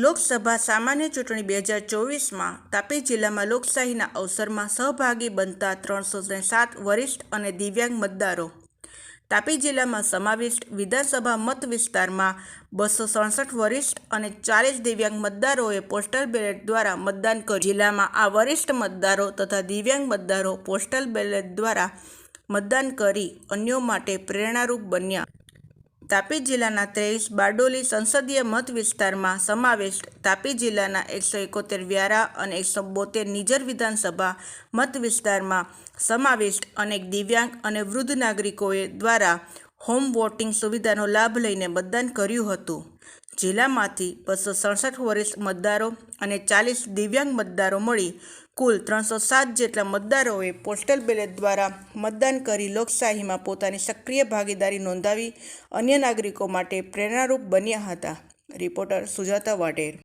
લોકસભા સામાન્ય ચૂંટણી 2024માં તાપી જિલ્લામાં લોકશાહીના અવસરમાં સહભાગી બનતા 307 વરિષ્ઠ અને દિવ્યાંગ મતદારો. તાપી જિલ્લામાં સમાવિષ્ટ વિધાનસભા મત વિસ્તારમાં 267 વરિષ્ઠ અને 40 દિવ્યાંગ મતદારોએ પોસ્ટલ બેલેટ દ્વારા મતદાન કર્યું. જિલ્લામાં આ વરિષ્ઠ મતદારો તથા દિવ્યાંગ મતદારો પોસ્ટલ બેલેટ દ્વારા મતદાન કરી અન્યો માટે પ્રેરણારૂપ બન્યા. તાપી જિલ્લાના 23 બારડોલી સંસદીય મત વિસ્તારમાં સમાવિષ્ટ તાપી જિલ્લાના 171 વ્યારા અને 172 નિઝર વિધાનસભા મત વિસ્તારમાં સમાવિષ્ટ અનેક દિવ્યાંગ અને વૃદ્ધ નાગરિકોએ દ્વારા હોમ વોટિંગ સુવિધાનો લાભ લઈને મતદાન કર્યું હતું. જિલ્લામાંથી 267 વરિષ્ઠ મતદારો અને 40 દિવ્યાંગ મતદારો મળી કુલ 307 જેટલા મતદારોએ પોસ્ટલ બેલેટ દ્વારા મતદાન કરી લોકશાહીમાં પોતાની સક્રિય ભાગીદારી નોંધાવી અન્ય નાગરિકો માટે પ્રેરણારૂપ બન્યા હતા. રિપોર્ટર સુજાતા વાઢેર.